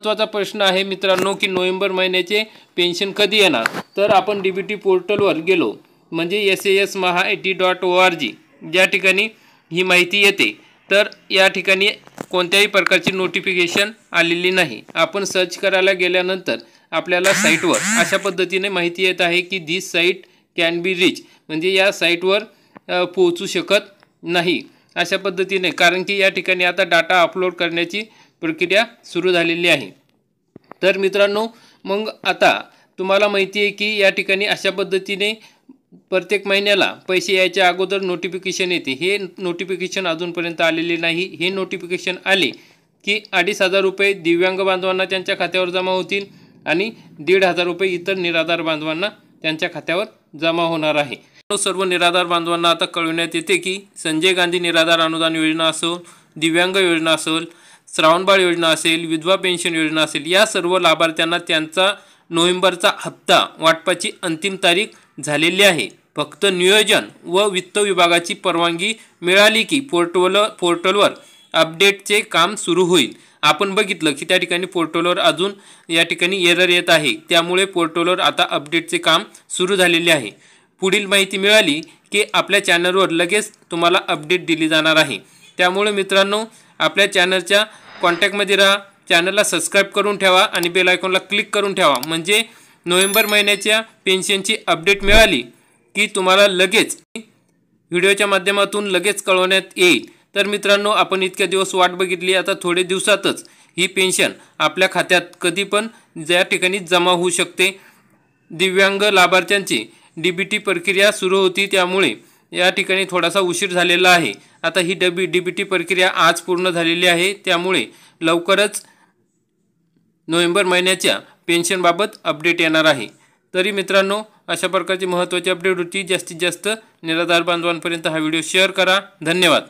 महत्त्वाचा प्रश्न आहे मित्रांनो की नोव्हेंबर महिन्याचे पेन्शन कधी येणार। तर आपण DBT पोर्टलवर गेलो म्हणजे sasmahaiti.org या ठिकाणी ही माहिती येते। तर या ठिकाणी कोणत्याही प्रकारची नोटिफिकेशन आलेली नाही। आपण सर्च करायला गेल्यानंतर आपल्याला साईटवर अशा पद्धतीने माहिती येत आहे की दिस साईट कॅन बी रीच, म्हणजे या साईटवर पोहोचू शकत नाही अशा पद्धतीने, कारण की या ठिकाणी आता डाटा अपलोड करण्याची प्रक्रिया सुरू झालेली आहे। तर मित्रांनो मग आता तुम्हाला माहिती आहे की या ठिकाणी अशा पद्धतीने प्रत्येक महिन्याला पैसे यायच्या अगोदर नोटिफिकेशन येते। हे नोटिफिकेशन अजूनपर्यंत आलेले नाही। हे नोटिफिकेशन आले की 2,500 रुपये दिव्यांग बांधवांना त्यांच्या खात्यावर जमा होतील आणि 1,500 रुपये इतर निराधार बांधवांना त्यांच्या खात्यावर जमा होणार आहे। सर्व निराधार बांधवांना आता कळविण्यात येते की संजय गांधी निराधार अनुदान योजना असो, दिव्यांग योजना असेल, श्रावणबाळ योजना असेल, विधवा पेन्शन योजना असेल, या सर्व लाभार्थ्यांना त्यांचा नोव्हेंबरचा हप्ता वाटपाची अंतिम तारीख झालेली आहे। फक्त नियोजन व वित्त विभागाची परवानगी मिळाली की पोर्टलवर अपडेटचे काम सुरू होईल। आपण बघितलं की त्या ठिकाणी पोर्टलवर अजून या ठिकाणी एरर येत आहे, त्यामुळे पोर्टलवर आता अपडेटचे काम सुरू झालेले आहे। पुढील माहिती मिळाली की आपल्या चॅनलवर लगेच तुम्हाला अपडेट दिली जाणार आहे। त्यामुळे मित्रांनो आपल्या चॅनलच्या कॉन्टॅक्टमध्ये राहा, चॅनलला सबस्क्राईब करून ठेवा आणि बेल आयकॉनला क्लिक करून ठेवा, म्हणजे नोव्हेंबर महिन्याच्या पेन्शनची अपडेट मिळाली की तुम्हाला लगेच व्हिडिओच्या माध्यमातून लगेच कळवण्यात येईल। तर मित्रांनो आपण इतक्या दिवस वाट बघितली, आता थोडे दिवसातच ही पेन्शन आपल्या खात्यात कधी पण ज्या ठिकाणी जमा होऊ शकते। दिव्यांग लाभार्थ्यांची DBT प्रक्रिया सुरू होती, त्यामुळे या ठिकाणी थोडासा उशीर झालेला आहे। आता ही DBT प्रक्रिया आज पूर्ण झालेली आहे, त्यामुळे लवकरच नोव्हेंबर महिन्याच्या पेन्शनबाबत अपडेट येणार आहे। तरी मित्रांनो अशा प्रकारची महत्त्वाची अपडेट होती। जास्तीत जास्त निराधार बांधवांपर्यंत हा व्हिडिओ शेअर करा। धन्यवाद।